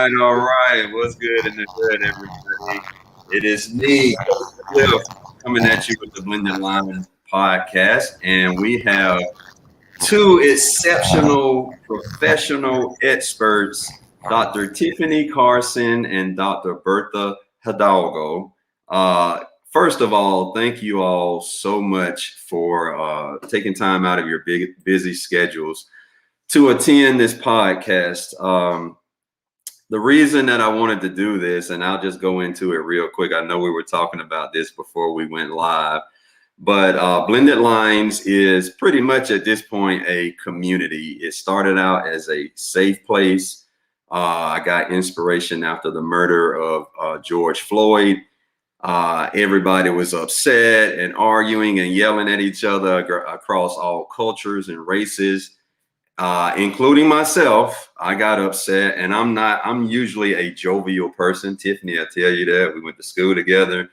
all right. What's good in the good, everybody? It is me, Cliff, coming at you with the Blended Lines podcast, and we have two exceptional professional experts, Dr. Tiffany Carson and Dr. Bertha Hidalgo. First of all, thank you all so much for taking time out of your busy schedules to attend this podcast. The reason that I wanted to do this, and I'll just go into it real quick. I know we were talking about this before we went live, but Blended Lines is pretty much at this point a community. It started out as a safe place. I got inspiration after the murder of George Floyd. Everybody was upset and arguing and yelling at each other across all cultures and races. Including myself. I got upset, and I'm usually a jovial person. Tiffany, I tell you that. We went to school together.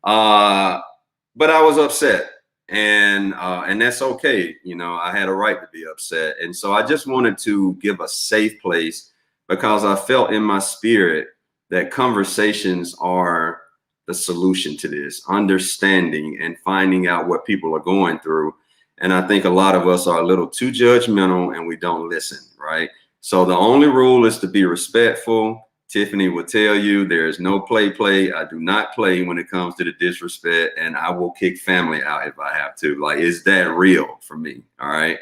But I was upset, and that's okay. You know, I had a right to be upset. And so I just wanted to give a safe place because I felt in my spirit that conversations are the solution to this, understanding and finding out what people are going through. And I think a lot of us are a little too judgmental and we don't listen, right? So the only rule is to be respectful. Tiffany will tell you there is no play. I do not play when it comes to the disrespect, and I will kick family out if I have to. Like, is that real for me? All right.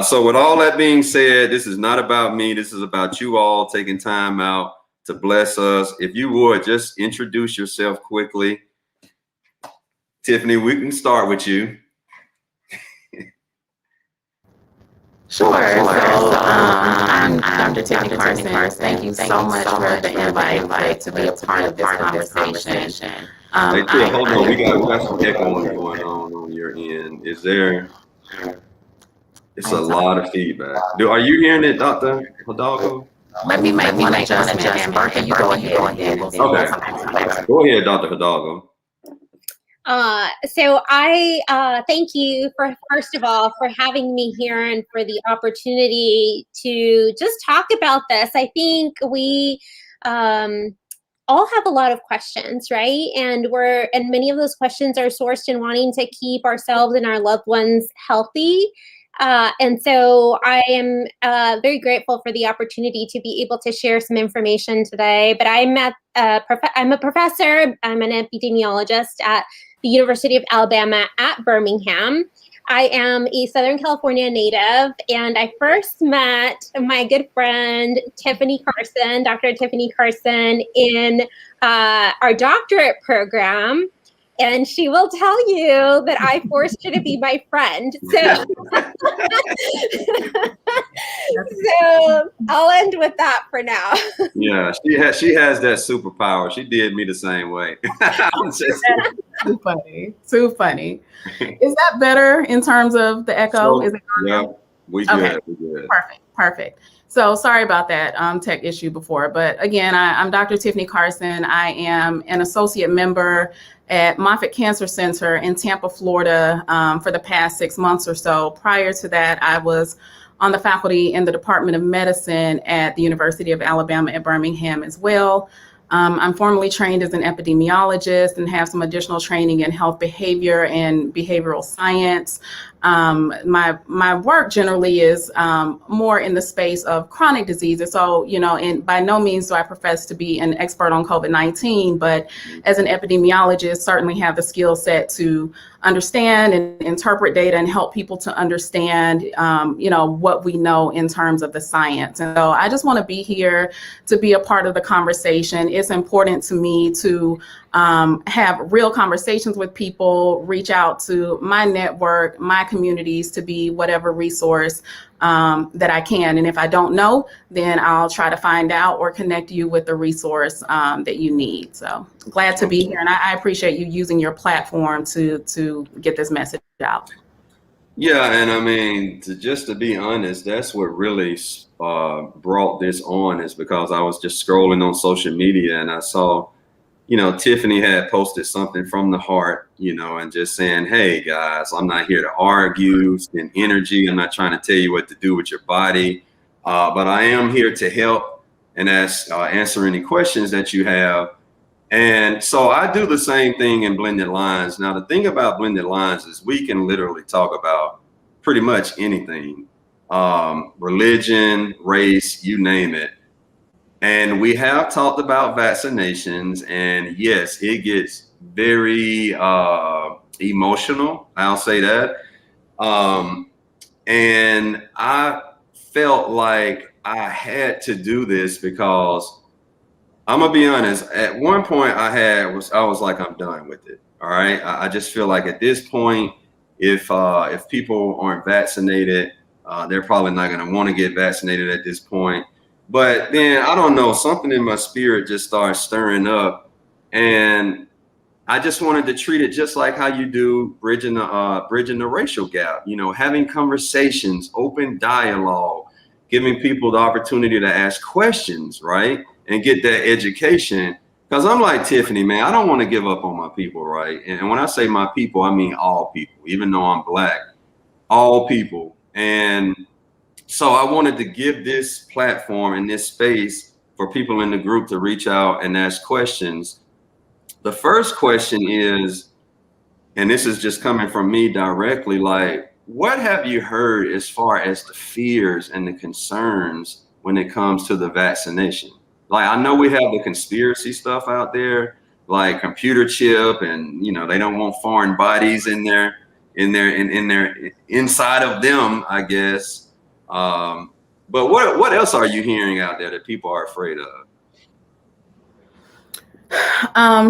So with all that being said, this is not about me. This is about you all taking time out to bless us. If you would just introduce yourself quickly. Tiffany, we can start with you. Sure. I'm Dr. Tiffany Carson. Thank you so much for the invite to be a part of this conversation. Hold on. We got some echoing going on your end. Is there? It's a lot of feedback. Are you hearing it, Dr. Hidalgo? Let me make one adjustment, and Bertha, you go ahead. Okay. Go ahead, Dr. Hidalgo. So I thank you first of all, for having me here and for the opportunity to just talk about this. I think we all have a lot of questions, right? And many of those questions are sourced in wanting to keep ourselves and our loved ones healthy. And so I am very grateful for the opportunity to be able to share some information today. But I'm a professor. I'm an epidemiologist at the University of Alabama at Birmingham. I am a Southern California native, and I first met my good friend Tiffany Carson, Dr. Tiffany Carson, in our doctorate program. And she will tell you that I forced her to be my friend. So, so I'll end with that for now. Yeah, she has that superpower. She did me the same way. Too funny. Is that better in terms of the echo? Is it yeah, we good. Okay. We good. Perfect. So sorry about that tech issue before. But again, I'm Dr. Tiffany Carson. I am an associate member at Moffitt Cancer Center in Tampa, Florida, for the past 6 months or so. Prior to that, I was on the faculty in the Department of Medicine at the University of Alabama at Birmingham as well. I'm formally trained as an epidemiologist and have some additional training in health behavior and behavioral science. My work generally is more in the space of chronic diseases. So, and by no means do I profess to be an expert on COVID-19, but as an epidemiologist, certainly have the skill set to understand and interpret data and help people to understand, what we know in terms of the science. And so I just want to be here to be a part of the conversation. It's important to me to have real conversations with people, reach out to my network, my communities, to be whatever resource that I can. And if I don't know, then I'll try to find out or connect you with the resource that you need. So glad to be here. And I appreciate you using your platform to get this message out. Yeah, and I mean, to be honest, that's what really brought this on, is because I was just scrolling on social media and I saw, Tiffany had posted something from the heart, and just saying, hey guys, I'm not here to argue, spend energy. I'm not trying to tell you what to do with your body, but I am here to help. and answer any questions that you have. And so I do the same thing in Blended Lines. Now, the thing about Blended Lines is we can literally talk about pretty much anything, religion, race, you name it. And we have talked about vaccinations, and yes, it gets very emotional. I'll say that. And I felt like I had to do this because I'm gonna be honest. At one point, I was like, I'm done with it. All right. I just feel like at this point, if people aren't vaccinated, they're probably not gonna want to get vaccinated at this point. But then I don't know, something in my spirit just started stirring up, and I just wanted to treat it just like how you do bridging the racial gap. You know, having conversations, open dialogue, giving people the opportunity to ask questions, right? And get that education. Because I'm like Tiffany, man, I don't want to give up on my people, right? And when I say my people, I mean all people, even though I'm Black, all people. And so I wanted to give this platform and this space for people in the group to reach out and ask questions. The first question is, and this is just coming from me directly, like, what have you heard as far as the fears and the concerns when it comes to the vaccination? Like, I know we have the conspiracy stuff out there, like computer chip, and you know they don't want foreign bodies in their inside of them, I guess. But what else are you hearing out there that people are afraid of?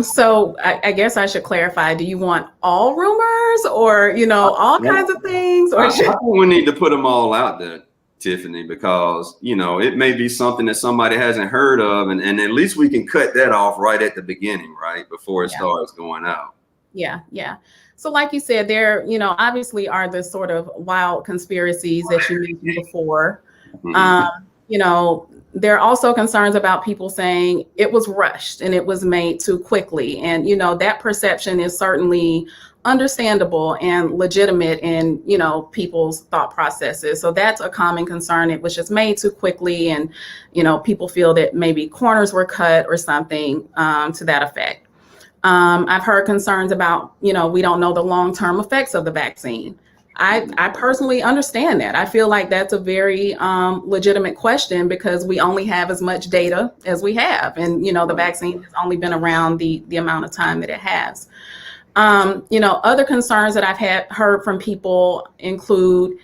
So I guess I should clarify. Do you want all rumors, or all kinds of things, or I think we need to put them all out there, Tiffany, because it may be something that somebody hasn't heard of, and at least we can cut that off right at the beginning, right before it starts going out. Yeah. So like you said, there obviously are the sort of wild conspiracies that you mentioned before. Mm-hmm. There are also concerns about people saying it was rushed and it was made too quickly, and that perception is certainly understandable and legitimate in people's thought processes. So that's a common concern. It was just made too quickly, and people feel that maybe corners were cut or something to that effect. I've heard concerns about we don't know the long-term effects of the vaccine. I personally understand that. I feel like that's a very legitimate question, because we only have as much data as we have, and the vaccine has only been around the amount of time that it has. Other concerns that I've heard from people include,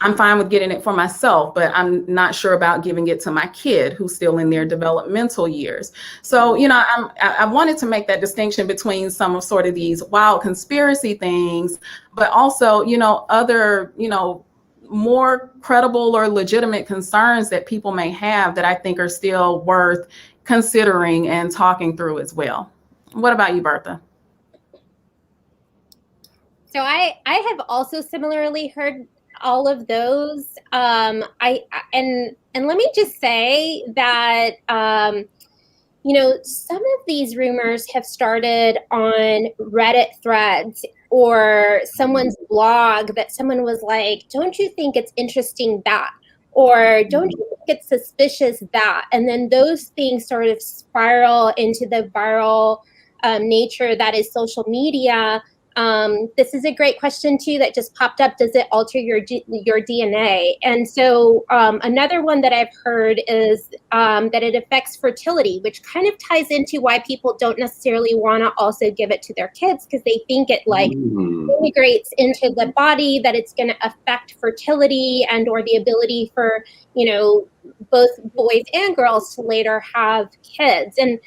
I'm fine with getting it for myself, but I'm not sure about giving it to my kid who's still in their developmental years. So, I wanted to make that distinction between some of sort of these wild conspiracy things, but also, other, more credible or legitimate concerns that people may have that I think are still worth considering and talking through as well. What about you, Bertha? So I have also similarly heard all of those. And let me just say that some of these rumors have started on Reddit threads or someone's blog that someone was like, don't you think it's interesting that? Or don't you think it's suspicious that? And then those things sort of spiral into the viral nature that is social media. This is a great question too that just popped up. Does it alter your DNA? And so another one that I've heard is that it affects fertility, which kind of ties into why people don't necessarily want to also give it to their kids, because they think it integrates into the body, that it's going to affect fertility and or the ability for both boys and girls to later have kids. And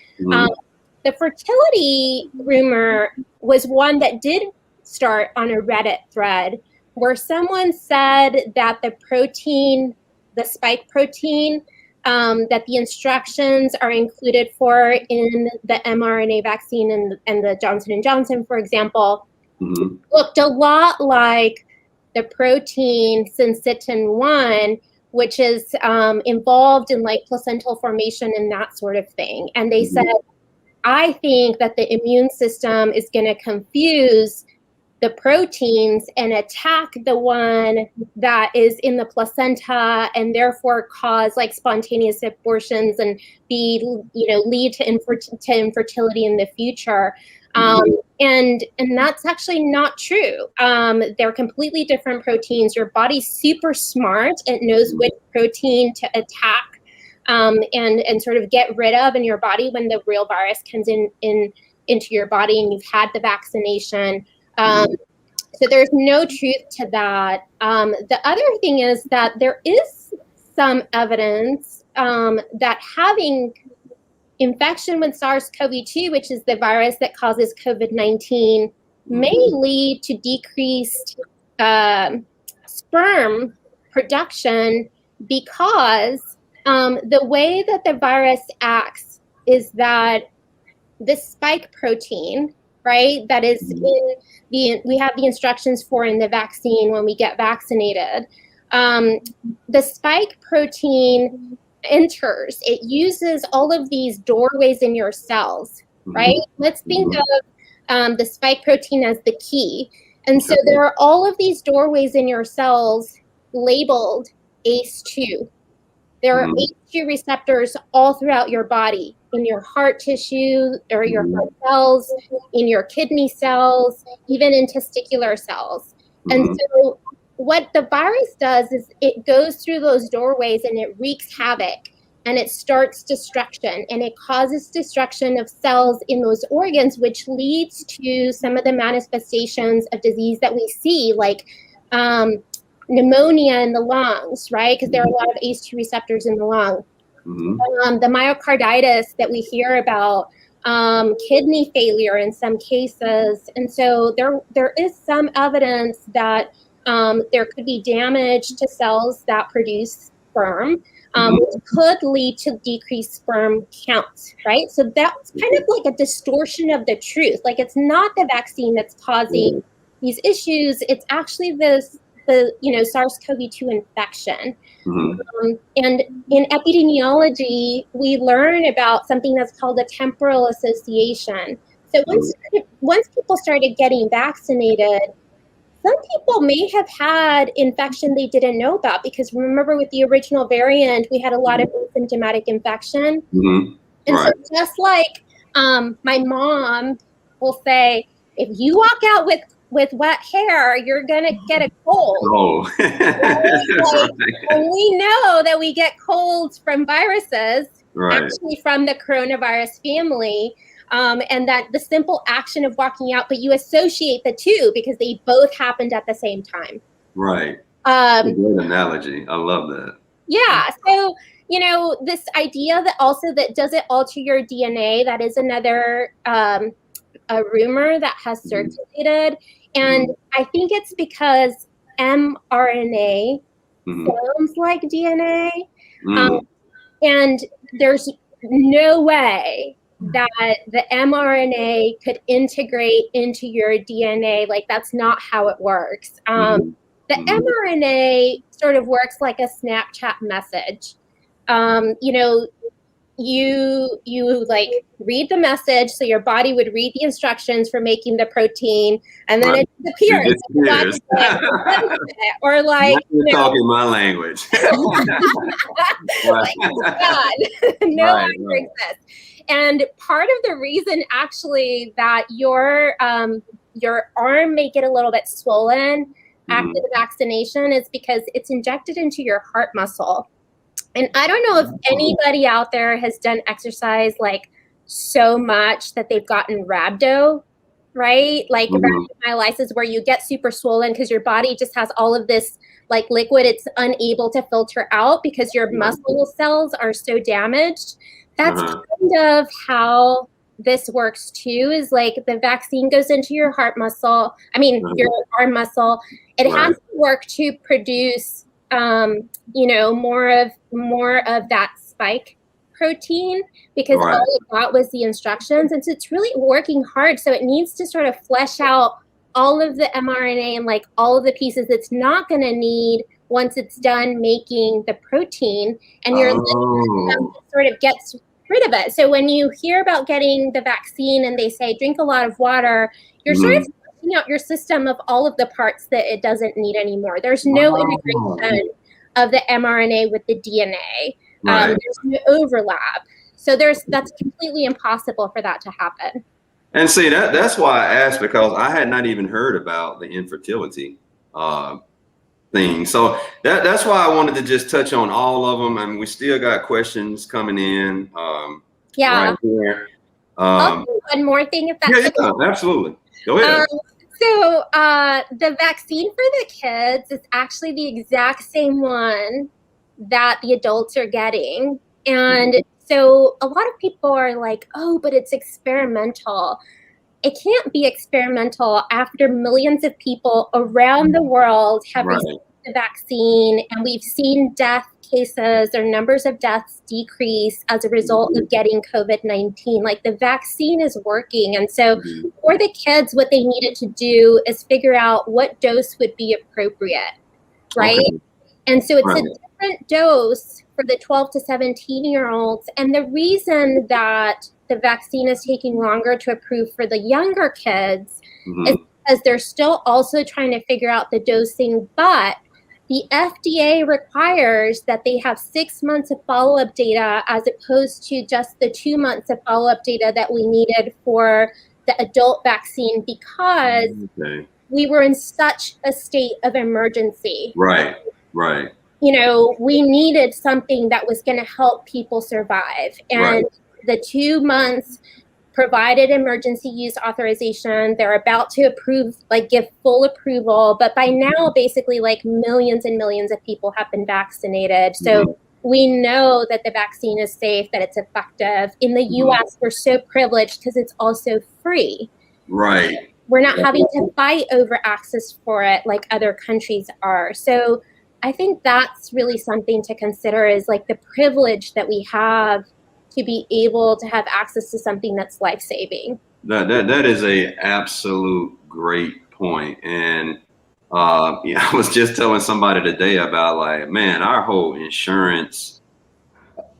the fertility rumor was one that did start on a Reddit thread where someone said that the protein, the spike protein, that the instructions are included for in the mRNA vaccine and the Johnson & Johnson, for example, looked a lot like the protein syncytin-1, which is involved in like placental formation and that sort of thing. And they said, I think that the immune system is going to confuse the proteins and attack the one that is in the placenta, and therefore cause like spontaneous abortions and lead to infertility in the future. And that's actually not true. They're completely different proteins. Your body's super smart. It knows which protein to attack and sort of get rid of in your body when the real virus comes into your body and you've had the vaccination. So there's no truth to that. The other thing is that there is some evidence that having infection with SARS-CoV-2, which is the virus that causes COVID-19, may lead to decreased sperm production, because the way that the virus acts is that the spike protein, right, that is we have the instructions for in the vaccine when we get vaccinated, the spike protein enters, it uses all of these doorways in your cells, right? Let's think of the spike protein as the key. And so there are all of these doorways in your cells labeled ACE2. There are ACE2 receptors all throughout your body, in your heart tissue or your heart cells, in your kidney cells, even in testicular cells. And so what the virus does is it goes through those doorways and it wreaks havoc, and it starts destruction, and it causes destruction of cells in those organs, which leads to some of the manifestations of disease that we see, like pneumonia in the lungs, right? Because there are a lot of ACE2 receptors in the lung. The myocarditis that we hear about, kidney failure in some cases. And so there is some evidence that there could be damage to cells that produce sperm, which could lead to decreased sperm counts, right? So that's kind of like a distortion of the truth. Like, it's not the vaccine that's causing these issues. It's actually the SARS-CoV-2 infection. And in epidemiology, we learn about something that's called a temporal association. So once people started getting vaccinated, some people may have had infection they didn't know about, because remember, with the original variant, we had a lot of asymptomatic infection. And so just like my mom will say, if you walk out with wet hair, you're gonna get a cold. And we know that we get colds from viruses, actually from the coronavirus family, and that the simple action of walking out, but you associate the two because they both happened at the same time. Right. Good analogy. I love that. Yeah. So, this idea that also that does it alter your DNA, that is another a rumor that has circulated. And I think it's because mRNA sounds like DNA. And there's no way that the mRNA could integrate into your DNA. Like, that's not how it works. The mRNA sort of works like a Snapchat message. You like read the message, so your body would read the instructions for making the protein, and then it disappears. Or like, you're talking my language. Like, God, no longer exists. And part of the reason actually that your arm may get a little bit swollen after the vaccination is because it's injected into your heart muscle. And I don't know if anybody out there has done exercise like so much that they've gotten rhabdo, right? Like rhabdomyolysis, where you get super swollen because your body just has all of this like liquid it's unable to filter out because your muscle cells are so damaged. That's kind of how this works too, is like the vaccine goes into your heart muscle, your arm muscle. It has to work to produce more of that spike protein, because all it got was the instructions. And so it's really working hard. So it needs to sort of flesh out all of the mRNA and like all of the pieces it's not going to need once it's done making the protein, and your immune system sort of gets rid of it. So when you hear about getting the vaccine and they say drink a lot of water, you're sort of taking out your system of all of the parts that it doesn't need anymore. There's no integration of the mRNA with the DNA. Right. There's no overlap. So that's completely impossible for that to happen. And see, that's why I asked, because I had not even heard about the infertility thing. So that's why I wanted to just touch on all of them. I mean, we still got questions coming in. Right here. I'll do one more thing if that's okay. Absolutely. Go ahead. So the vaccine for the kids is actually the exact same one that the adults are getting. And so a lot of people are like, oh, but it's experimental. It can't be experimental after millions of people around the world have received the vaccine, and we've seen death cases or numbers of deaths decrease as a result of getting COVID-19. Like, the vaccine is working. And so for the kids, what they needed to do is figure out what dose would be appropriate, right? Okay. And so it's a different dose for the 12 to 17-year-olds. And the reason that the vaccine is taking longer to approve for the younger kids is because they're still also trying to figure out the dosing, but the FDA requires that they have 6 months of follow-up data as opposed to just the 2 months of follow-up data that we needed for the adult vaccine, because we were in such a state of emergency. Right. You know, we needed something that was going to help people survive. And the 2 months provided emergency use authorization. They're about to give full approval. But by now, basically, like, millions and millions of people have been vaccinated. So we know that the vaccine is safe, that it's effective. In the US, we're so privileged because it's also free. Right. We're not having to fight over access for it like other countries are. So I think that's really something to consider, is like the privilege that we have to be able to have access to something that's life-saving. That is a absolute great point. And I was just telling somebody today about, like, man, our whole insurance,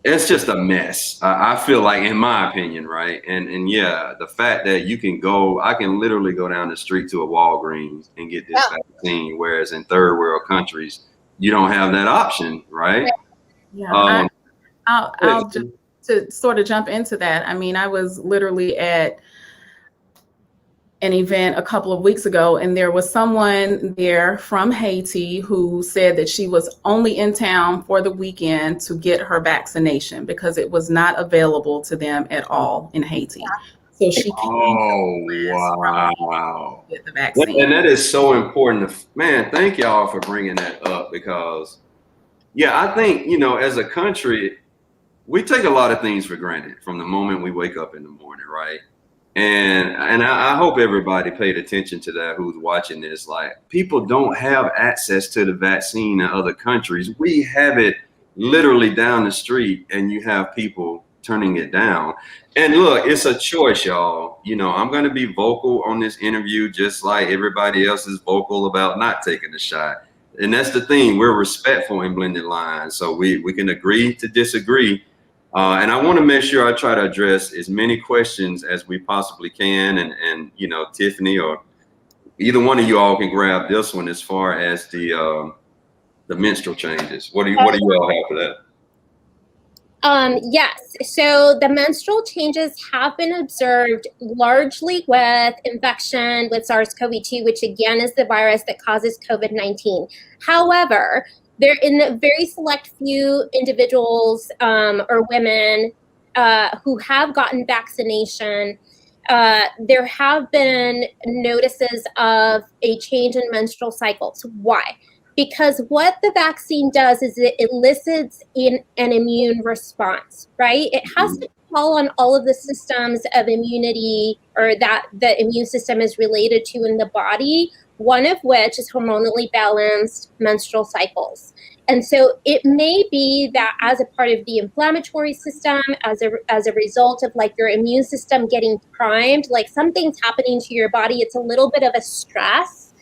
it's just a mess. I feel like, in my opinion, right? And yeah, the fact that I can literally go down the street to a Walgreens and get this vaccine, whereas in third world countries, you don't have that option, right? Yeah, I'll just to sort of jump into that. I mean, I was literally at an event a couple of weeks ago, and there was someone there from Haiti who said that she was only in town for the weekend to get her vaccination because it was not available to them at all in Haiti. So she came to get the vaccine. And that is so important. Man, thank y'all for bringing that up, because I think, as a country, we take a lot of things for granted from the moment we wake up in the morning, right? And I hope everybody paid attention to that who's watching this. Like, people don't have access to the vaccine in other countries. We have it literally down the street, and you have people turning it down. And look, it's a choice, y'all. I'm going to be vocal on this interview, just like everybody else is vocal about not taking the shot. And that's the thing. We're respectful in Blended Lines, so we can agree to disagree. And I want to make sure I try to address as many questions as we possibly can. And Tiffany, or either one of you all can grab this one as far as the menstrual changes. What do you all have for that? Yes. So the menstrual changes have been observed largely with infection with SARS-CoV-2, which again is the virus that causes COVID-19. However, they're in a very select few individuals or women who have gotten vaccination. There have been notices of a change in menstrual cycles. Why? Because what the vaccine does is it elicits an immune response, right? It has to call on all of the systems of immunity, or that the immune system is related to in the body, one of which is hormonally balanced menstrual cycles. And so it may be that as a part of the inflammatory system, as a result of like your immune system getting primed, like something's happening to your body, it's a little bit of a stress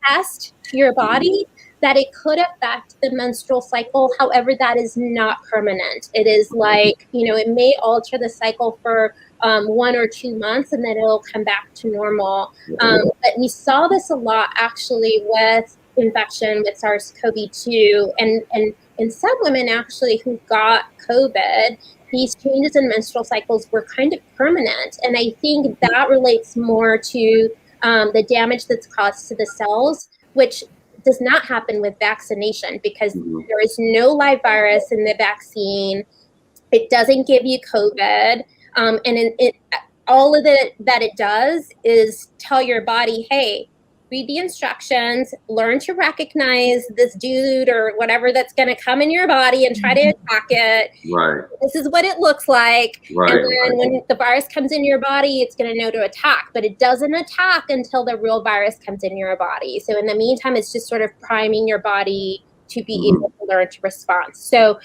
test to your body, that it could affect the menstrual cycle. However, that is not permanent. It is like, it may alter the cycle for 1 or 2 months, and then it'll come back to normal. But we saw this a lot actually with infection with SARS-CoV-2, and in some women actually who got COVID, these changes in menstrual cycles were kind of permanent. And I think that relates more to the damage that's caused to the cells, which does not happen with vaccination because there is no live virus in the vaccine. It doesn't give you COVID. And all of it that it does is tell your body, hey, read the instructions, learn to recognize this dude or whatever that's going to come in your body and try to attack it. Right. This is what it looks like. Right. And then when the virus comes in your body, it's going to know to attack, but it doesn't attack until the real virus comes in your body. So in the meantime, it's just sort of priming your body to be able to learn to respond. So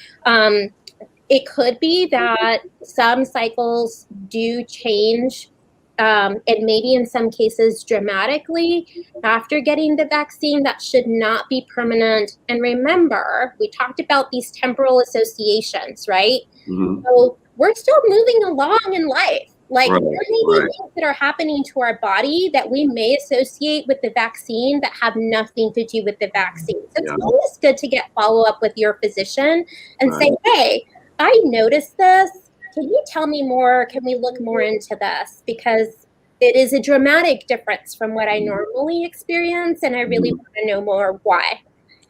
it could be that some cycles do change, and maybe in some cases dramatically after getting the vaccine. That should not be permanent. And remember, we talked about these temporal associations, right? So we're still moving along in life. Like there may be things that are happening to our body that we may associate with the vaccine that have nothing to do with the vaccine. So it's always good to get follow-up with your physician and say, hey, I noticed this. Can you tell me more? Can we look more into this? Because it is a dramatic difference from what I normally experience, and I really want to know more why.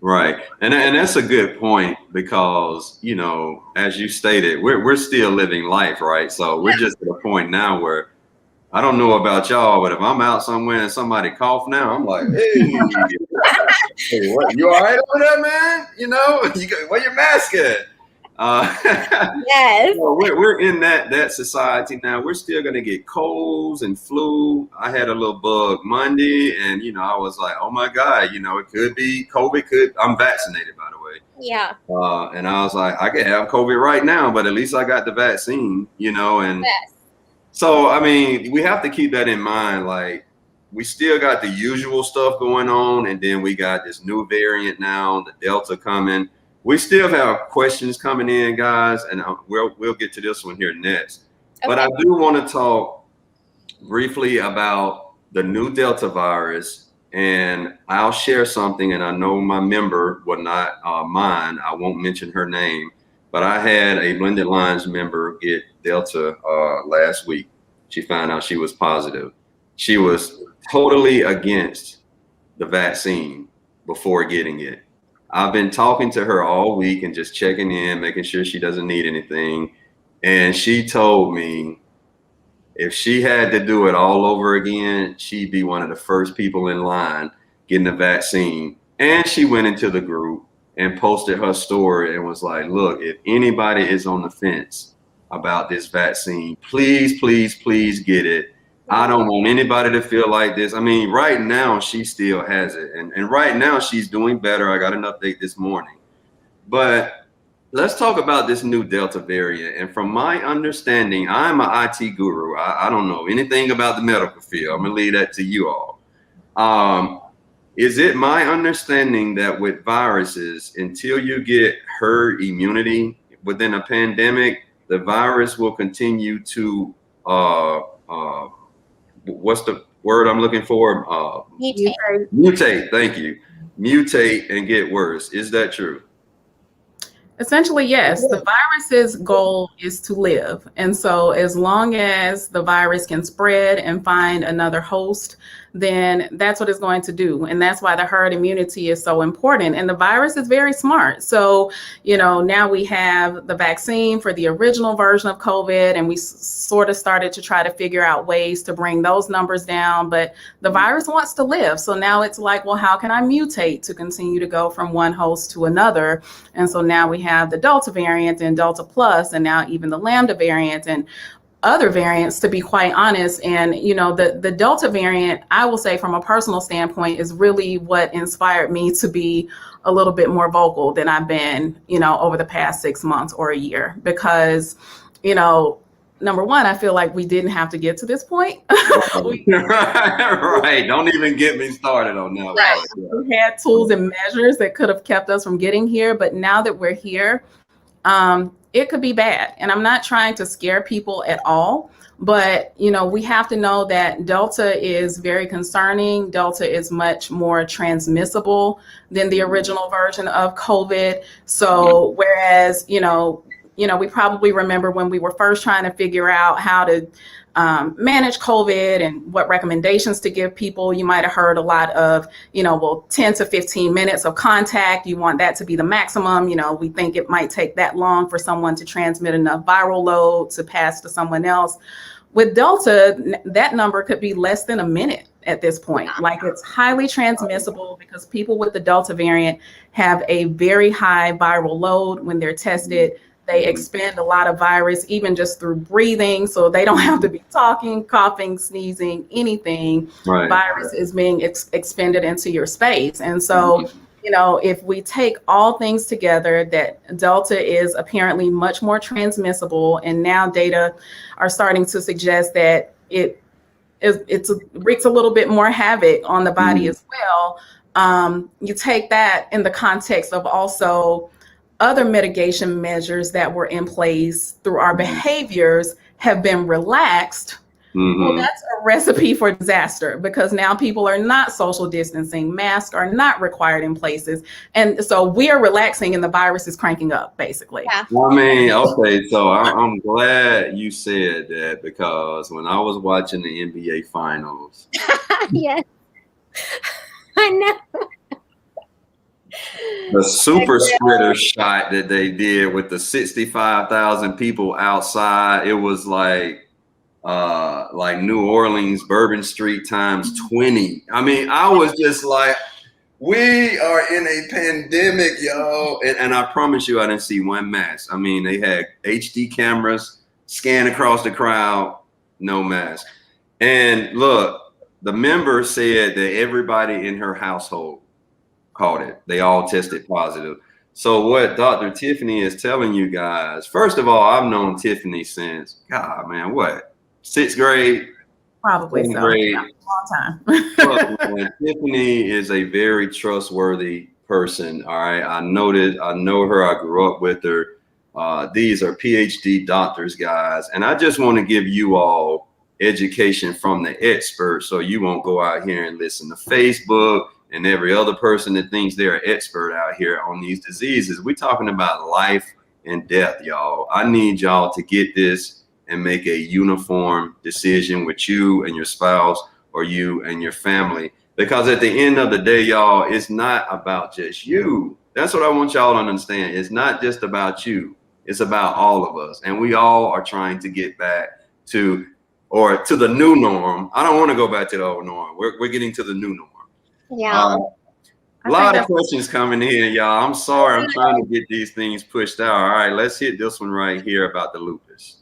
Right. And that's a good point because, you know, as you stated, we're still living life, right? So we're just at a point now where I don't know about y'all, but if I'm out somewhere and somebody cough now, I'm like, hey, hey, what, you all right over there, man? You know, where your mask at? Yes. So we're in that society now. We're still gonna get colds and flu. I had a little bug Monday, and you know, I was like, oh my God, you know, it could be COVID. I'm vaccinated, by the way. Yeah. And I was like, I could have COVID right now, but at least I got the vaccine, you know. And so, I mean, we have to keep that in mind. Like, we still got the usual stuff going on, and then we got this new variant now, the Delta coming. We still have questions coming in, guys, and we'll get to this one here next. Okay. But I do want to talk briefly about the new Delta virus, and I'll share something, and I know my member will not mind. I won't mention her name, but I had a Blended Lines member get Delta last week. She found out she was positive. She was totally against the vaccine before getting it. I've been talking to her all week and just checking in, making sure she doesn't need anything. And she told me if she had to do it all over again, she'd be one of the first people in line getting the vaccine. And she went into the group and posted her story and was like, look, if anybody is on the fence about this vaccine, please, please, please get it. I don't want anybody to feel like this. I mean, right now she still has it. And right now she's doing better. I got an update this morning. But let's talk about this new Delta variant. And from my understanding, I'm an IT guru. I don't know anything about the medical field. I'm gonna leave that to you all. Is it my understanding that with viruses, until you get herd immunity within a pandemic, the virus will continue to what's the word I'm looking for? Mutate. Thank you. Mutate and get worse. Is that true? Essentially, yes. The virus's goal is to live. And so as long as the virus can spread and find another host, then that's what it's going to do. And that's why the herd immunity is so important. And the virus is very smart. So, you know, now we have the vaccine for the original version of COVID, and we sort of started to try to figure out ways to bring those numbers down. But the virus wants to live. So now it's like, well, how can I mutate to continue to go from one host to another? And so now we have the Delta variant and Delta Plus, and now even the Lambda variant and other variants, to be quite honest. And, you know, the Delta variant, I will say from a personal standpoint, is really what inspired me to be a little bit more vocal than I've been, you know, over the past 6 months or a year, because, you know, number one, I feel like we didn't have to get to this point. Right. Don't even get me started on that. Right. We had tools and measures that could have kept us from getting here. But now that we're here, it could be bad. And I'm not trying to scare people at all, But, you know, we have to know that Delta is very concerning. Delta is much more transmissible than the original version of COVID. So whereas, we probably remember when we were first trying to figure out how to manage COVID and what recommendations to give people, you might have heard a lot of, 10 to 15 minutes of contact. You want that to be the maximum. We think it might take that long for someone to transmit enough viral load to pass to someone else. With Delta, that number could be less than a minute at this point. Like, it's highly transmissible because people with the Delta variant have a very high viral load when they're tested. They expend a lot of virus, even just through breathing. So they don't have to be talking, coughing, sneezing, anything. Right. Virus is being expended into your space. And so, if we take all things together, that Delta is apparently much more transmissible, and now data are starting to suggest that it wreaks a little bit more havoc on the body as well. You take that in the context of also other mitigation measures that were in place through our behaviors have been relaxed. Well, that's a recipe for disaster, because now people are not social distancing, masks are not required in places. And so we are relaxing and the virus is cranking up, basically. Yeah. I mean, okay, so I'm glad you said that, because when I was watching the NBA finals. Yes. I know. The super spreader shot that they did with the 65,000 people outside, it was like New Orleans, Bourbon Street times 20. I mean, I was just like, we are in a pandemic, yo. And I promise you, I didn't see one mask. I mean, they had HD cameras, scan across the crowd, no mask. And look, the member said that everybody in her household caught it. They all tested positive. So what Dr. Tiffany is telling you guys, first of all, I've known Tiffany since, God, man, what? 6th grade? Probably so. Grade. Yeah, long time. Look, man, Tiffany is a very trustworthy person. All right. I know her. I grew up with her. These are PhD doctors, guys. And I just want to give you all education from the experts, so you won't go out here and listen to Facebook and every other person that thinks they're an expert out here on these diseases. We're talking about life and death, y'all. I need y'all to get this and make a uniform decision with you and your spouse, or you and your family. Because at the end of the day, y'all, it's not about just you. That's what I want y'all to understand. It's not just about you. It's about all of us. And we all are trying to get back to the new norm. I don't want to go back to the old norm. We're getting to the new norm. Yeah. A lot of questions coming in, y'all. I'm sorry. I'm trying to get these things pushed out. All right, let's hit this one right here about the lupus.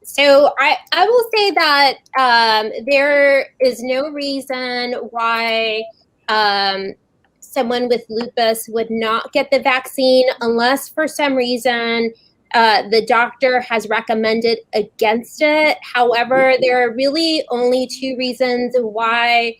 So I will say that there is no reason why someone with lupus would not get the vaccine, unless for some reason the doctor has recommended against it. However, there are really only 2 reasons why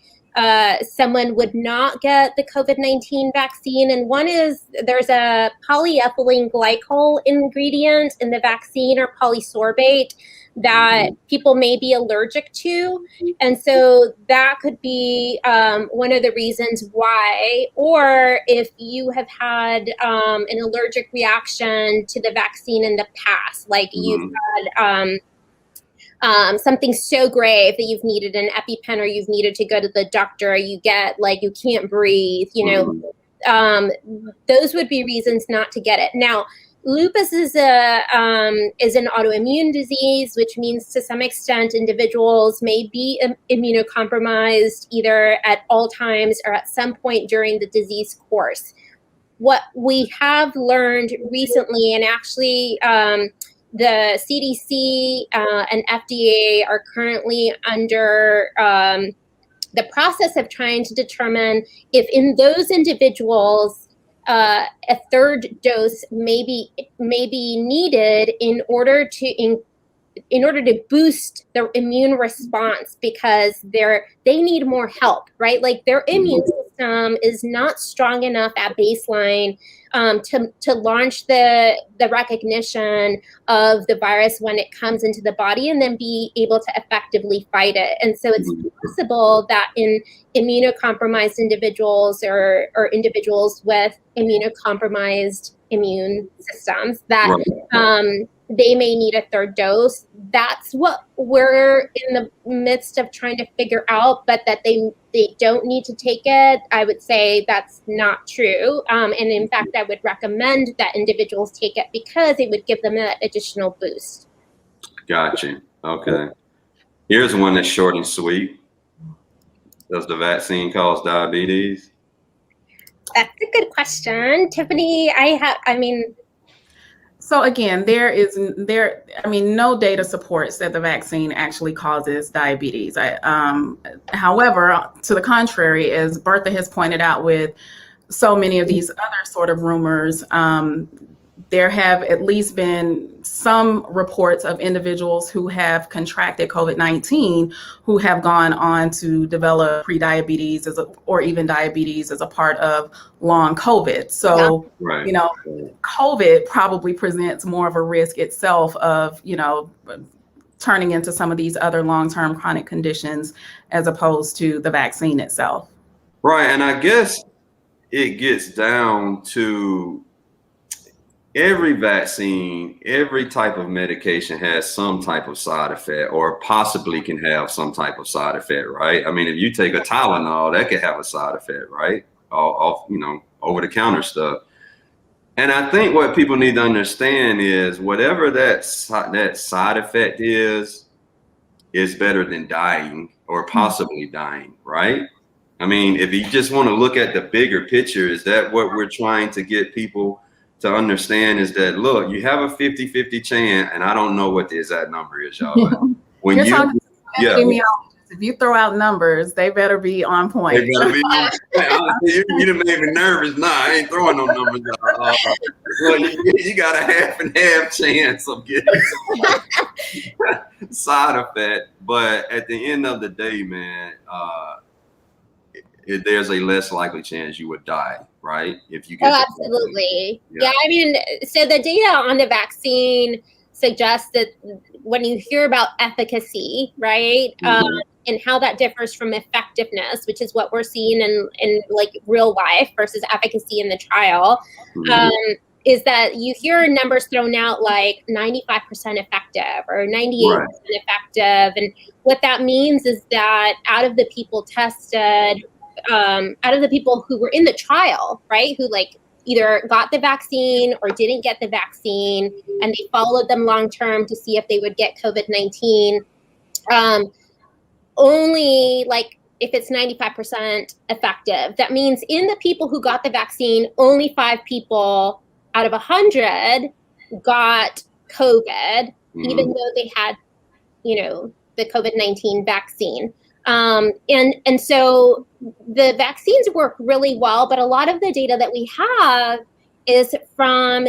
someone would not get the COVID-19 vaccine. And one is there's a polyethylene glycol ingredient in the vaccine, or polysorbate, that people may be allergic to. And so that could be one of the reasons why. Or if you have had an allergic reaction to the vaccine in the past, like you've had something so grave that you've needed an EpiPen, or you've needed to go to the doctor, you get like you can't breathe, those would be reasons not to get it. Now, lupus is an autoimmune disease, which means to some extent individuals may be immunocompromised either at all times or at some point during the disease course. What we have learned recently, and actually the CDC and FDA are currently under the process of trying to determine if in those individuals a 3rd dose may be needed in order to boost their immune response, because they need more help, right? Like their immune system system is not strong enough at baseline to launch the recognition of the virus when it comes into the body and then be able to effectively fight it. And so it's possible that in immunocompromised individuals or individuals with immunocompromised immune systems that they may need a third dose. That's what we're in the midst of trying to figure out, but that they don't need to take it, I would say that's not true. And in fact, I would recommend that individuals take it because it would give them that additional boost. Gotcha. Okay. Here's one that's short and sweet. Does the vaccine cause diabetes? That's a good question. Tiffany, So again, no data supports that the vaccine actually causes diabetes. However, to the contrary, as Bertha has pointed out with so many of these other sort of rumors, there have at least been some reports of individuals who have contracted COVID-19 who have gone on to develop prediabetes or even diabetes as a part of long COVID. So, COVID probably presents more of a risk itself of, turning into some of these other long-term chronic conditions as opposed to the vaccine itself. Right. And I guess it gets down to every vaccine, every type of medication has some type of side effect or possibly can have some type of side effect, right? I mean, if you take a Tylenol, that could have a side effect, right? Off, over the counter stuff. And I think what people need to understand is whatever that side effect is better than dying or possibly dying, right? I mean, if you just want to look at the bigger picture, is that what we're trying to get people to understand is that, look, you have a 50-50 chance, and I don't know what the exact number is, y'all. When if you throw out numbers, they better be on point. They better be on point. You done made me nervous. Nah, I ain't throwing no numbers out. Well, you got a half and half chance of getting some side effect. But at the end of the day, man, there's a less likely chance you would die, right? If you get absolutely. Yeah, I mean, so the data on the vaccine suggests that when you hear about efficacy, right, and how that differs from effectiveness, which is what we're seeing in like real life versus efficacy in the trial, is that you hear numbers thrown out like 95% effective or 98% effective. And what that means is that out of the people tested, out of the people who were in the trial, right, who like either got the vaccine or didn't get the vaccine, and they followed them long term to see if they would get COVID-19, only like if it's 95% effective, that means in the people who got the vaccine, only 5 people out of 100 got COVID, even though they had, the COVID-19 vaccine. And so the vaccines work really well, but a lot of the data that we have is from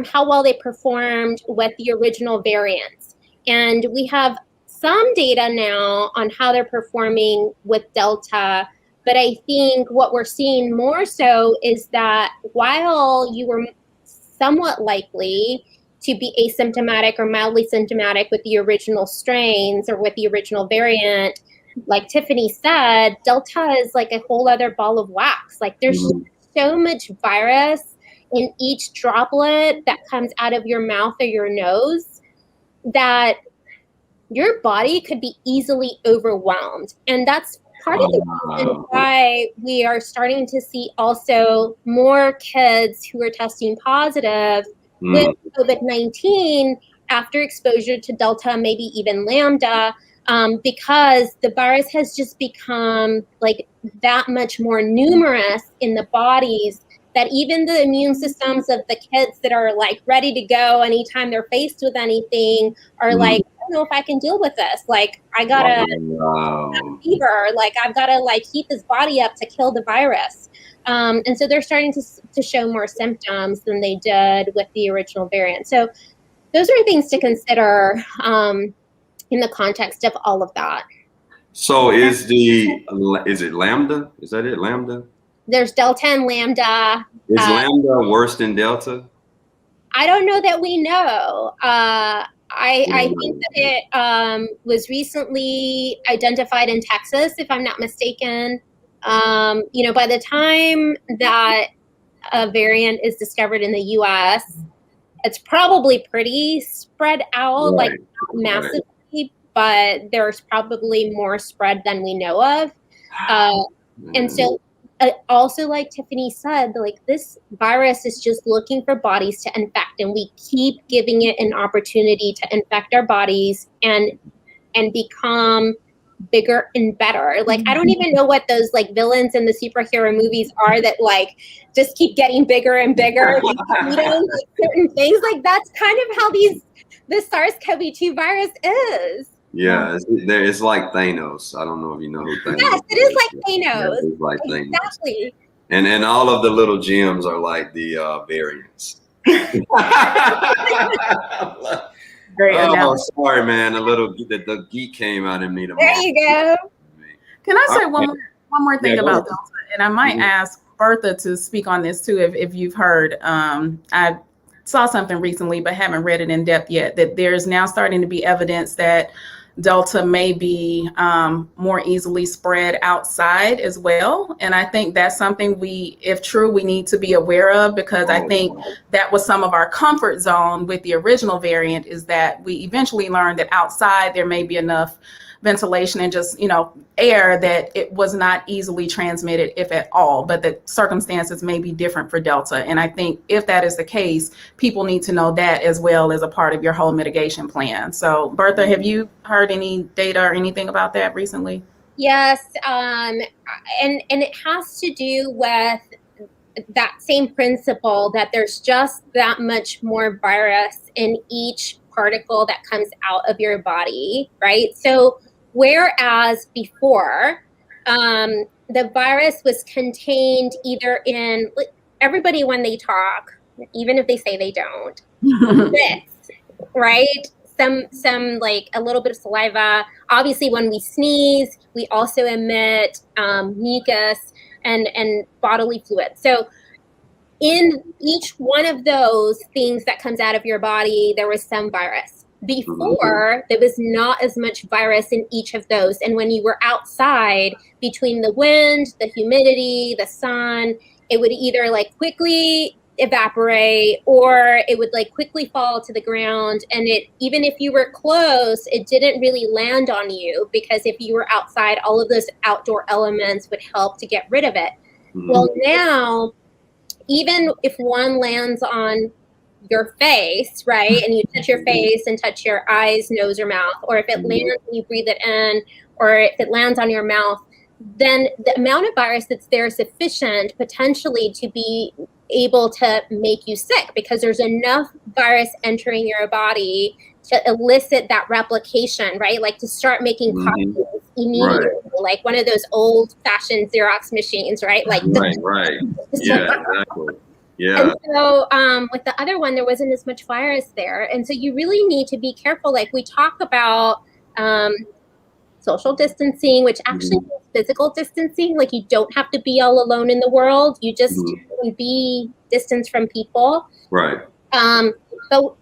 how well they performed with the original variants. And we have some data now on how they're performing with Delta, but I think what we're seeing more so is that while you were somewhat likely to be asymptomatic or mildly symptomatic with the original strains or with the original variant, like Tiffany said, Delta is like a whole other ball of wax. Like there's so much virus in each droplet that comes out of your mouth or your nose that your body could be easily overwhelmed. And that's part of the reason why we are starting to see also more kids who are testing positive with COVID-19 after exposure to Delta, maybe even Lambda, because the virus has just become like that much more numerous in the bodies that even the immune systems of the kids that are like ready to go anytime they're faced with anything are like, I don't know if I can deal with this. Like I gotta have fever. Like I've gotta like heat this body up to kill the virus. And so they're starting to show more symptoms than they did with the original variant. So those are things to consider in the context of all of that. So is it Lambda? Is that it? Lambda? There's Delta and Lambda. Is Lambda worse than Delta? I don't know that we know. I think that it was recently identified in Texas, if I'm not mistaken. You know, by the time that a variant is discovered in the U.S., it's probably pretty spread out, like not massively, but there's probably more spread than we know of. And so also, like Tiffany said, like this virus is just looking for bodies to infect, and we keep giving it an opportunity to infect our bodies and become bigger and better. Like, I don't even know what those like villains in the superhero movies are that like just keep getting bigger and bigger. You know, like, certain things. Like that's kind of how the SARS-CoV-2 virus is. Yeah, it's like Thanos. I don't know if you know who Thanos is. Yes, it is like Thanos. Yeah, it's like Thanos. Exactly. And all of the little gems are like the variants. Great. Oh, sorry, man. The geek came out in me. There you go. Can I say one more thing about Delta? And I might ask Bertha to speak on this too, if you've heard. I saw something recently, but haven't read it in depth yet, that there's now starting to be evidence that Delta may be more easily spread outside as well. And I think that's something if true, we need to be aware of, because I think that was some of our comfort zone with the original variant, is that we eventually learned that outside there may be enough ventilation and just, you know, air that it was not easily transmitted, if at all, but the circumstances may be different for Delta. And I think if that is the case, people need to know that as well as a part of your whole mitigation plan. So Bertha, have you heard any data or anything about that recently? Yes, and it has to do with that same principle that there's just that much more virus in each particle that comes out of your body, right? So whereas before, the virus was contained either in, everybody when they talk, even if they say they don't, this, right? Some like a little bit of saliva. Obviously, when we sneeze, we also emit mucus and bodily fluid. So in each one of those things that comes out of your body, there was some virus. Before, there was not as much virus in each of those. And when you were outside, between the wind, the humidity, the sun, it would either like quickly evaporate or it would like quickly fall to the ground. And it, even if you were close, it didn't really land on you, because if you were outside, all of those outdoor elements would help to get rid of it. Well, now, even if one lands on your face, right, and you touch your face and touch your eyes, nose, or mouth, or if it lands and you breathe it in, or if it lands on your mouth, then the amount of virus that's there is sufficient potentially to be able to make you sick, because there's enough virus entering your body to elicit that replication, right? Like to start making copies immediately, like one of those old-fashioned Xerox machines, right? Like right. Yeah, exactly. Yeah. And so with the other one, there wasn't as much virus there. And so you really need to be careful. Like we talk about social distancing, which actually means physical distancing. Like you don't have to be all alone in the world. You just can be distanced from people. Right. But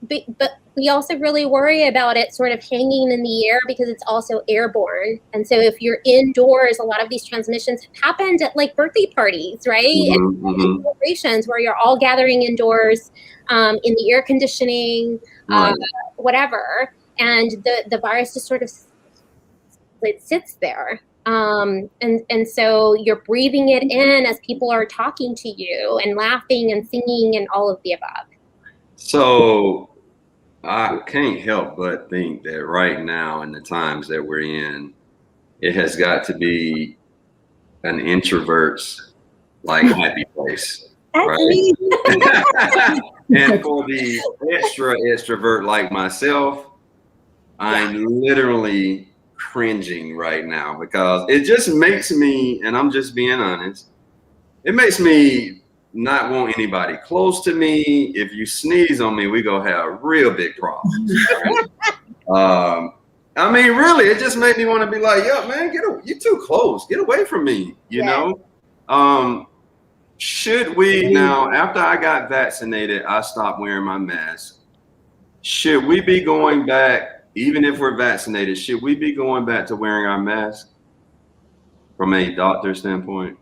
we also really worry about it sort of hanging in the air, because it's also airborne. And so if you're indoors, a lot of these transmissions have happened at like birthday parties, right? And celebrations where you're all gathering indoors in the air conditioning, whatever. And the virus just sort of sits there. And so you're breathing it in as people are talking to you and laughing and singing and all of the above. So I can't help but think that right now, in the times that we're in, it has got to be an introvert's like happy place. That's right? me. And for the extrovert like myself, I'm literally cringing right now, because it just makes me, and I'm just being honest, it makes me not want anybody close to me. If you sneeze on me, we gonna have real big problems. Right? I mean, really, it just made me want to be like, yo, man, you're too close. Get away from me, you know? Should we now, after I got vaccinated, I stopped wearing my mask. Should we be going back, even if we're vaccinated, should we be going back to wearing our mask from a doctor standpoint,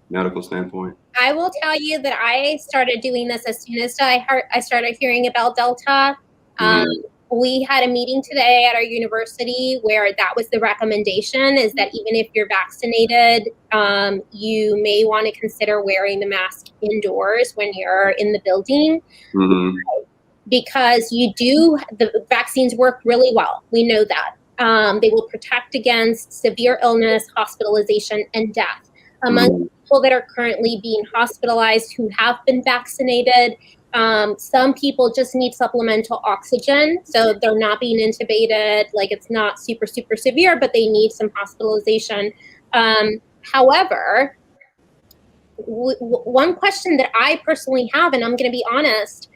medical standpoint? I will tell you that I started doing this as soon as I started hearing about Delta. We had a meeting today at our university where that was the recommendation, is that even if you're vaccinated, you may want to consider wearing the mask indoors when you're in the building. Because the vaccines work really well. We know that. They will protect against severe illness, hospitalization, and death. Among people that are currently being hospitalized who have been vaccinated, some people just need supplemental oxygen. So they're not being intubated, like it's not super, super severe, but they need some hospitalization. However, one question that I personally have, and I'm going to be honest,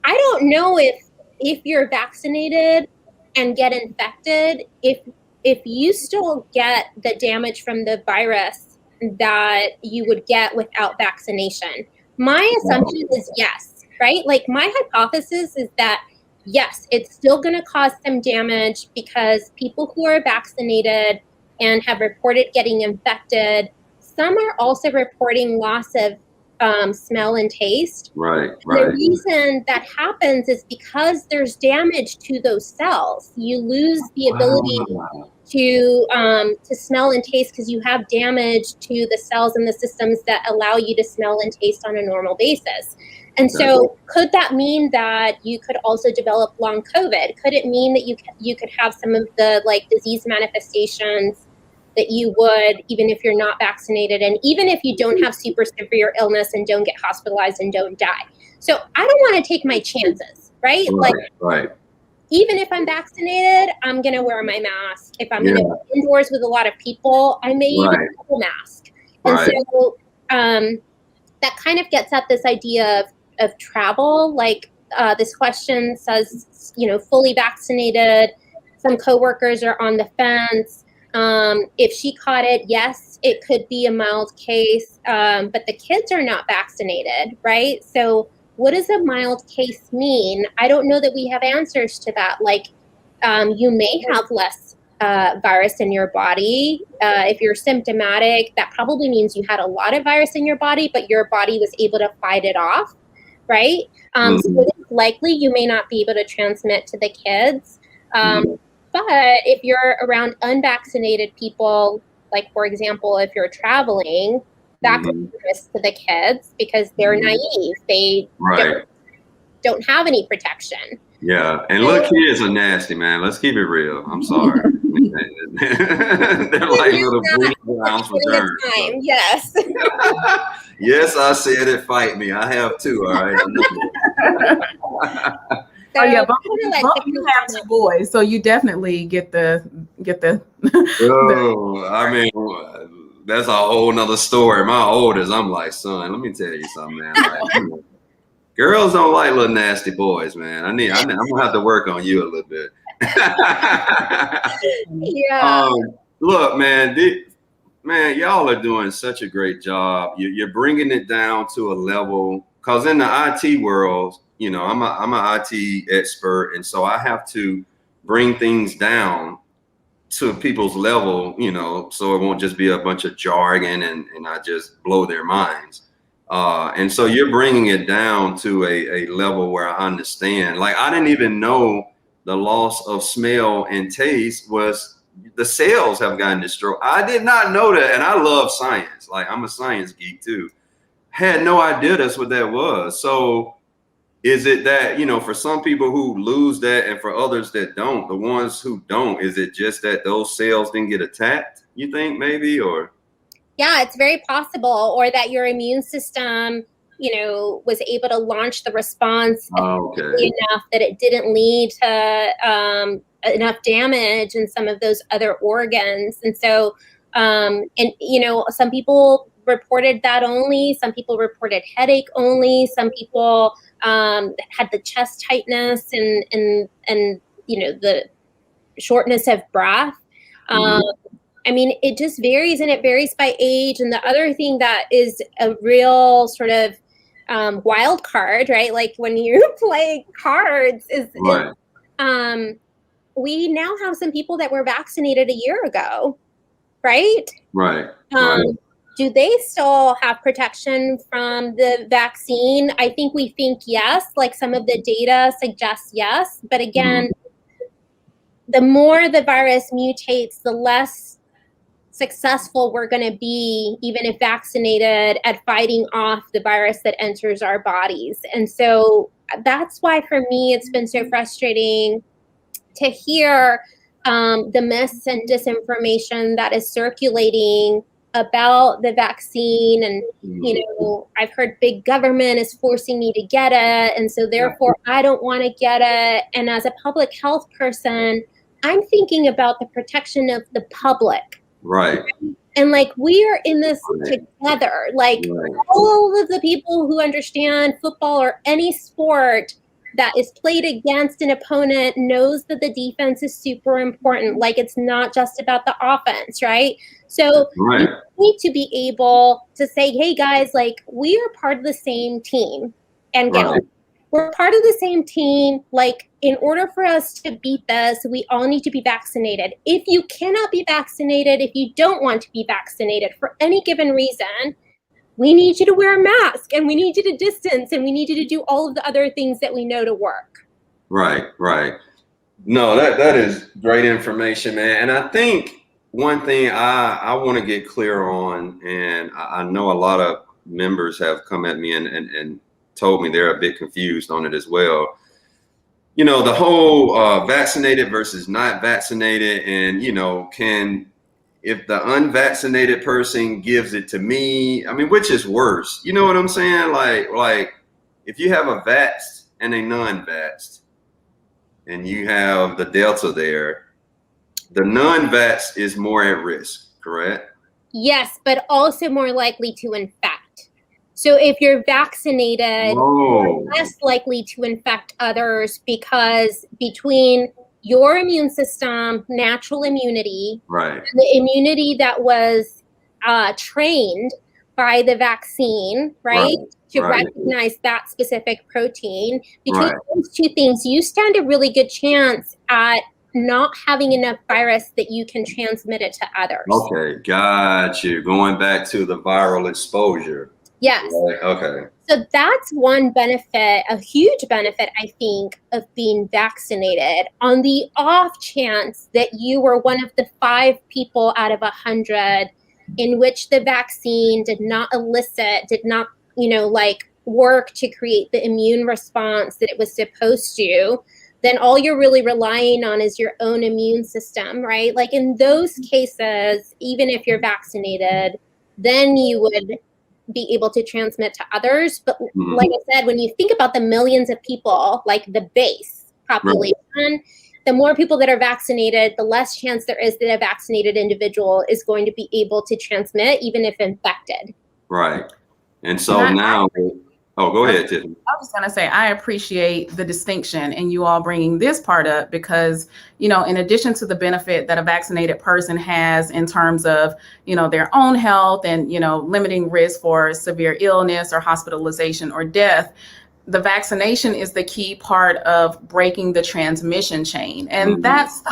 I don't know if you're vaccinated and get infected, if you still get the damage from the virus that you would get without vaccination. My assumption is yes, right? Like my hypothesis is that yes, it's still going to cause some damage because people who are vaccinated and have reported getting infected, some are also reporting loss of smell and taste. Right. The reason that happens is because there's damage to those cells. You lose the ability to smell and taste because you have damage to the cells and the systems that allow you to smell and taste on a normal basis. And so could that mean that you could also develop long COVID? Could it mean that you could have some of the like disease manifestations that you would, even if you're not vaccinated, and even if you don't have super severe illness and don't get hospitalized and don't die? So I don't want to take my chances, right? Even if I'm vaccinated, I'm going to wear my mask. If I'm going to be indoors with a lot of people, I may even wear a mask. And so that kind of gets at this idea of travel. Like this question says, fully vaccinated. Some coworkers are on the fence. If she caught it, yes, it could be a mild case, but the kids are not vaccinated, right? So what does a mild case mean? I don't know that we have answers to that. Like, you may have less virus in your body. If you're symptomatic, that probably means you had a lot of virus in your body, but your body was able to fight it off, right? So it is likely you may not be able to transmit to the kids. But if you're around unvaccinated people, like, for example, if you're traveling, that could be a risk to the kids because they're naive. They don't have any protection. Yeah, and little kids are nasty, man. Let's keep it real. I'm sorry. They're like little breeding grounds for germs. Yes. Yes, I said it. Fight me. I have too. All right. So, you have two boys, so you definitely get the. I mean, that's a whole nother story. My oldest, I'm like, son, let me tell you something, man. Like, girls don't like little nasty boys, man. I'm gonna have to work on you a little bit. Look, man, y'all are doing such a great job. You're bringing it down to a level, because in the IT world, I'm an IT expert, and so I have to bring things down to people's level, so it won't just be a bunch of jargon and I just blow their minds. And so you're bringing it down to a level where I understand. Like, I didn't even know the loss of smell and taste was the cells have gotten destroyed. I did not know that. And I love science. Like, I'm a science geek too. Had no idea that's what that was. So is it that, for some people who lose that and for others that don't, the ones who don't, is it just that those cells didn't get attacked, you think, maybe? Or yeah, it's very possible. Or that your immune system, was able to launch the response enough that it didn't lead to enough damage in some of those other organs. And so, some people reported that only. Some people reported headache only. Some people had the chest tightness and the shortness of breath. I mean, it just varies, and it varies by age. And the other thing that is a real sort of wild card, right? Like when you play cards right. We now have some people that were vaccinated a year ago, right? Right. Right. Do they still have protection from the vaccine? I think we think yes, like some of the data suggests yes. But again, the more the virus mutates, the less successful we're going to be, even if vaccinated, at fighting off the virus that enters our bodies. And so that's why for me, it's been so frustrating to hear the myths and disinformation that is circulating about the vaccine. And, you know, I've heard big government is forcing me to get it. And so therefore I don't want to get it. And as a public health person, I'm thinking about the protection of the public. Right. And like, we are in this together. Like all of the people who understand football or any sport that is played against an opponent knows that the defense is super important. Like, it's not just about the offense, right? So we need to be able to say, hey guys, like, we are part of the same team. And we're part of the same team. Like, in order for us to beat this, we all need to be vaccinated. If you cannot be vaccinated, if you don't want to be vaccinated for any given reason, we need you to wear a mask, and we need you to distance, and we need you to do all of the other things that we know to work. Right, right. No, that is great information, man. And I think one thing I want to get clear on, and I know a lot of members have come at me and told me they're a bit confused on it as well. You know, the whole vaccinated versus not vaccinated, and, you know, if the unvaccinated person gives it to me, I mean, which is worse? You know what I'm saying? Like if you have a vaxxed and a non-vaxxed, and you have the Delta there, the non-vaxxed is more at risk, correct? Yes, but also more likely to infect. So if you're vaccinated, you're less likely to infect others, because between your immune system, natural immunity, and the immunity that was trained by the vaccine, to recognize that specific protein, between those two things, you stand a really good chance at not having enough virus that you can transmit it to others. Okay, got you. Going back to the viral exposure. Yes. Okay. So that's one benefit, a huge benefit, I think, of being vaccinated. On the off chance that you were one of the 5 people out of 100 in which the vaccine did not work to create the immune response that it was supposed to, then all you're really relying on is your own immune system, right? Like in those cases, even if you're vaccinated, then you would be able to transmit to others. But like I said, when you think about the millions of people, like the base population, the more people that are vaccinated, the less chance there is that a vaccinated individual is going to be able to transmit, even if infected. Right. And so now, go ahead, Tiffany. I was going to say, I appreciate the distinction and you all bringing this part up, because, you know, in addition to the benefit that a vaccinated person has in terms of, you know, their own health and, you know, limiting risk for severe illness or hospitalization or death, the vaccination is the key part of breaking the transmission chain. And that's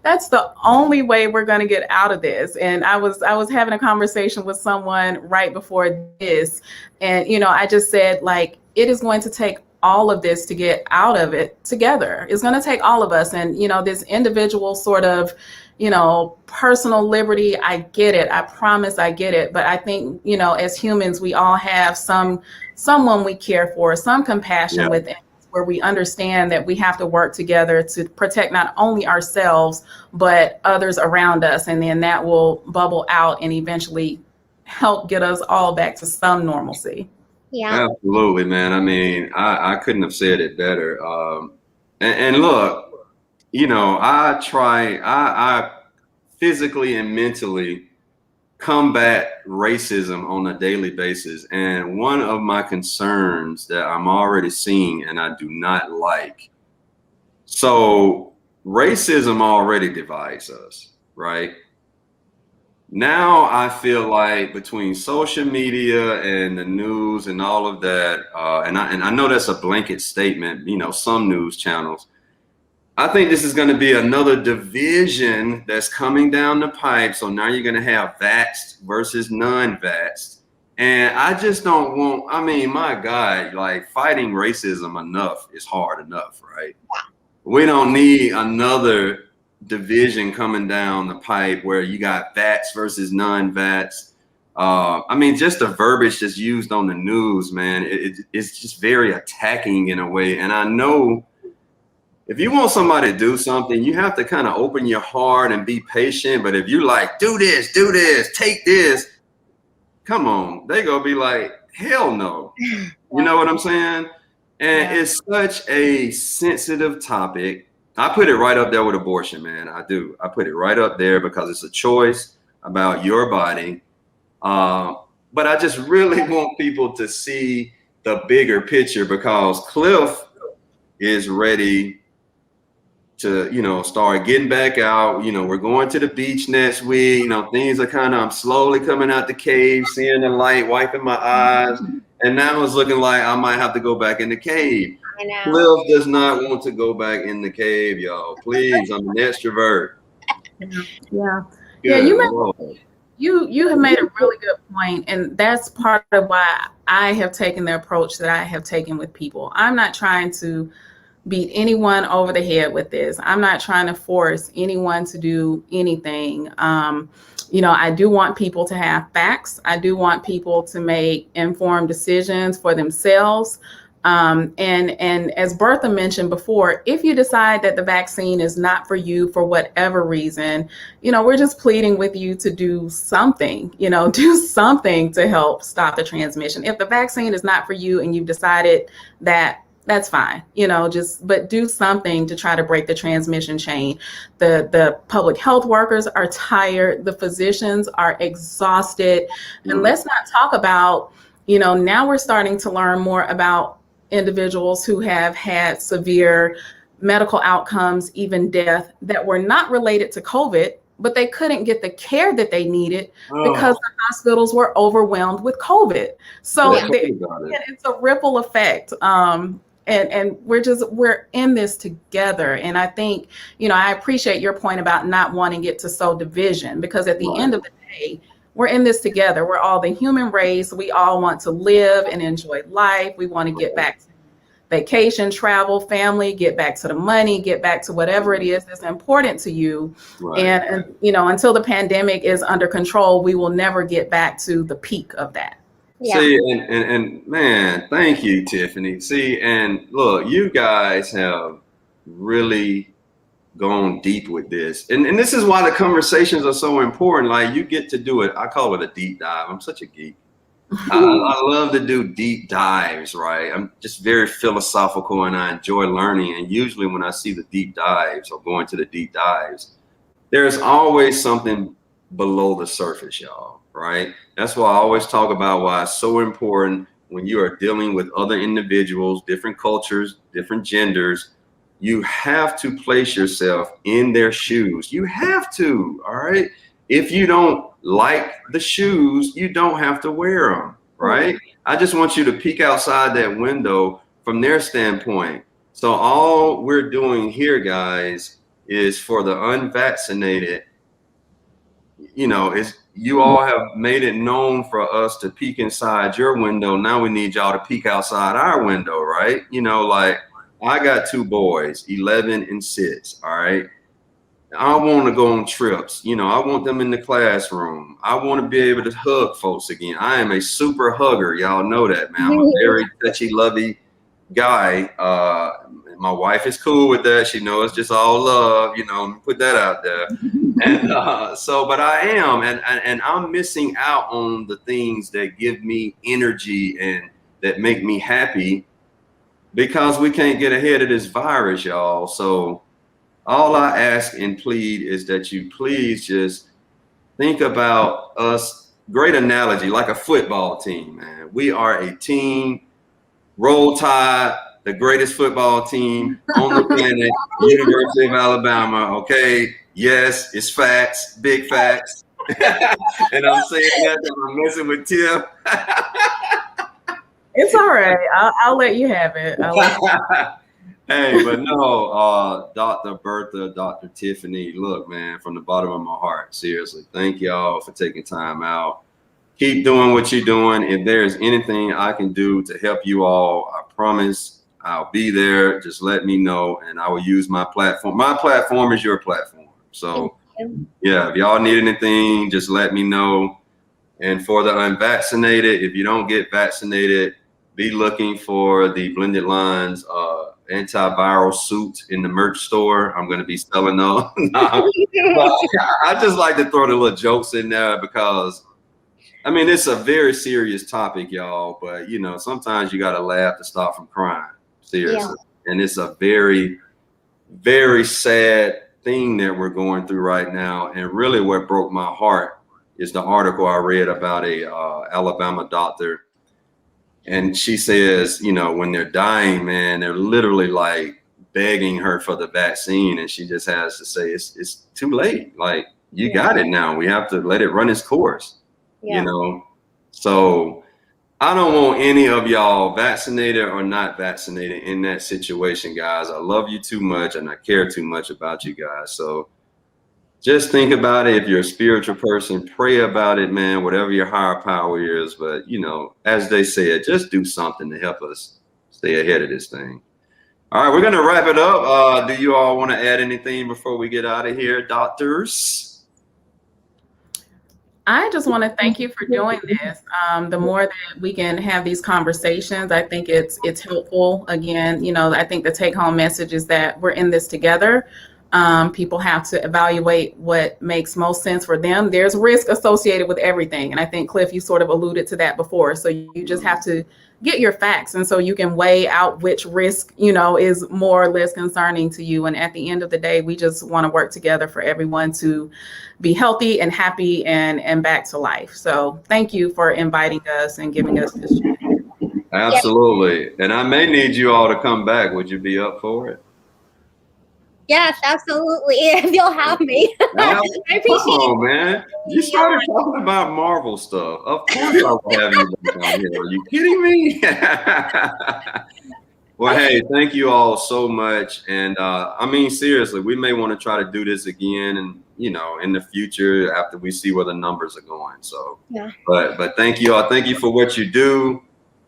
the only way we're going to get out of this. And I was having a conversation with someone right before this, and, you know, I just said, like, it is going to take all of this to get out of it together. It's going to take all of us. And, you know, this individual sort of, you know, personal liberty, I get it. I promise I get it. But I think, you know, as humans, we all have someone we care for, some compassion within us, where we understand that we have to work together to protect not only ourselves, but others around us. And then that will bubble out and eventually help get us all back to some normalcy. Yeah, absolutely, man. I mean, I couldn't have said it better. And look, you know, I physically and mentally combat racism on a daily basis. And one of my concerns that I'm already seeing and I do not like. So racism already divides us, right? Now I feel like between social media and the news and all of that, and I know that's a blanket statement, you know, some news channels. I think this is going to be another division that's coming down the pipe. So now you're going to have vaxxed versus non-vaxxed. And I just don't want, I mean, my God, like fighting racism enough is hard enough, right? We don't need another division coming down the pipe where you got vaxxed versus non-vaxxed. I mean, just the verbiage that's used on the news, man, it's just very attacking in a way. And I know if you want somebody to do something, you have to kind of open your heart and be patient. But if you like, do this, take this, come on, they gonna be like, hell no. You know what I'm saying? And it's such a sensitive topic. I put it right up there with abortion, man. I do. I put it right up there because it's a choice about your body. But I just really want people to see the bigger picture because Cliff is ready to, you know, start getting back out. You know, we're going to the beach next week. You know, things are kind of, I'm slowly coming out the cave, seeing the light, wiping my eyes. And now it's looking like I might have to go back in the cave. I know. Cliff does not want to go back in the cave, y'all. Please, I'm an extrovert. Yeah. Good You have made a really good point, and that's part of why I have taken the approach that I have taken with people. I'm not trying to beat anyone over the head with this. I'm not trying to force anyone to do anything. You know, I do want people to have facts. I do want people to make informed decisions for themselves. And as Bertha mentioned before, if you decide that the vaccine is not for you for whatever reason, you know, we're just pleading with you to do something, you know, do something to help stop the transmission. If the vaccine is not for you and you've decided that, that's fine, you know, but do something to try to break the transmission chain. The public health workers are tired. The physicians are exhausted. And let's not talk about, you know, now we're starting to learn more about individuals who have had severe medical outcomes, even death, that were not related to COVID, but they couldn't get the care that they needed because the hospitals were overwhelmed with COVID. So it's a ripple effect. And we're in this together. And I think, you know, I appreciate your point about not wanting it to sow division, because at the end of the day, we're in this together. We're all the human race. We all want to live and enjoy life. We want to get back to vacation, travel, family, get back to the money, get back to whatever it is that's important to you. And, you know, until the pandemic is under control, we will never get back to the peak of that. Yeah. See, and man, thank you, Tiffany. See, and look, you guys have really gone deep with this. And this is why the conversations are so important. Like, you get to do it. I call it a deep dive. I'm such a geek. I love to do deep dives, right? I'm just very philosophical and I enjoy learning. And usually when I see the deep dives or going to the deep dives, there's always something below the surface, y'all, right? That's why I always talk about why it's so important when you are dealing with other individuals, different cultures, different genders. You have to place yourself in their shoes. You have to, all right? If you don't like the shoes, you don't have to wear them, right? I just want you to peek outside that window from their standpoint. So all we're doing here, guys, is for the unvaccinated, you know, is you all have made it known for us to peek inside your window. Now we need y'all to peek outside our window, right? You know, like, I got 2 boys, 11 and 6, all right? I want to go on trips. You know, I want them in the classroom. I want to be able to hug folks again. I am a super hugger. Y'all know that, man. I'm a very touchy, lovey guy. My wife is cool with that. She knows it's just all love, you know, put that out there. And but I am, and I'm missing out on the things that give me energy and that make me happy, because we can't get ahead of this virus, y'all. So all I ask and plead is that you please just think about us. Great analogy, like a football team, man. We are a team. Roll Tide, the greatest football team on the planet, University of Alabama. Okay, yes, it's facts, big facts. And I'm saying that I'm messing with Tim. It's all right. I'll let you have it. Hey, but no, Dr. Bertha, Dr. Tiffany, look, man, from the bottom of my heart, seriously, thank y'all for taking time out. Keep doing what you're doing. If there's anything I can do to help you all, I promise I'll be there. Just let me know, and I will use my platform. My platform is your platform. So, yeah, if y'all need anything, just let me know. And for the unvaccinated, if you don't get vaccinated, be looking for the Blended Lines antiviral suit in the merch store. I'm going to be selling those. I just like to throw the little jokes in there because, I mean, it's a very serious topic, y'all. But, you know, sometimes you got to laugh to stop from crying. Seriously. Yeah. And it's a very, very sad thing that we're going through right now. And really what broke my heart is the article I read about a Alabama doctor. And she says, you know, when they're dying, man, they're literally like begging her for the vaccine. And she just has to say, it's too late. Like, you got it now. We have to let it run its course, you know? So I don't want any of y'all vaccinated or not vaccinated in that situation, guys. I love you too much and I care too much about you guys. So just think about it. If you're a spiritual person, pray about it, man, whatever your higher power is. But, you know, as they said, just do something to help us stay ahead of this thing. All right, we're going to wrap it up. Do you all want to add anything before we get out of here, doctors? I just want to thank you for doing this. The more that we can have these conversations, I think it's helpful. Again, you know, I think the take-home message is that we're in this together. People have to evaluate what makes most sense for them. There's risk associated with everything. And I think, Cliff, you sort of alluded to that before. So you just have to get your facts. And so you can weigh out which risk, you know, is more or less concerning to you. And at the end of the day, we just want to work together for everyone to be healthy and happy and back to life. So thank you for inviting us and giving us this chance. Absolutely. And I may need you all to come back. Would you be up for it? Yes, absolutely. If you'll have me. I appreciate it. Man. You started talking about Marvel stuff. Of course I will have you back on here. Are you kidding me? Well, hey, thank you all so much. And I mean, seriously, we may want to try to do this again and, you know, in the future after we see where the numbers are going. So, but thank you all. Thank you for what you do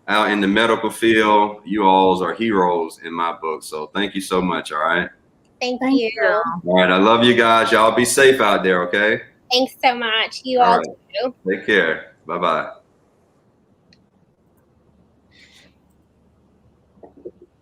out in the medical field. You all are heroes in my book. So thank you so much. All right. Thank you. All right. I love you guys. Y'all be safe out there. Okay. Thanks so much. You all too. Take care. Bye-bye.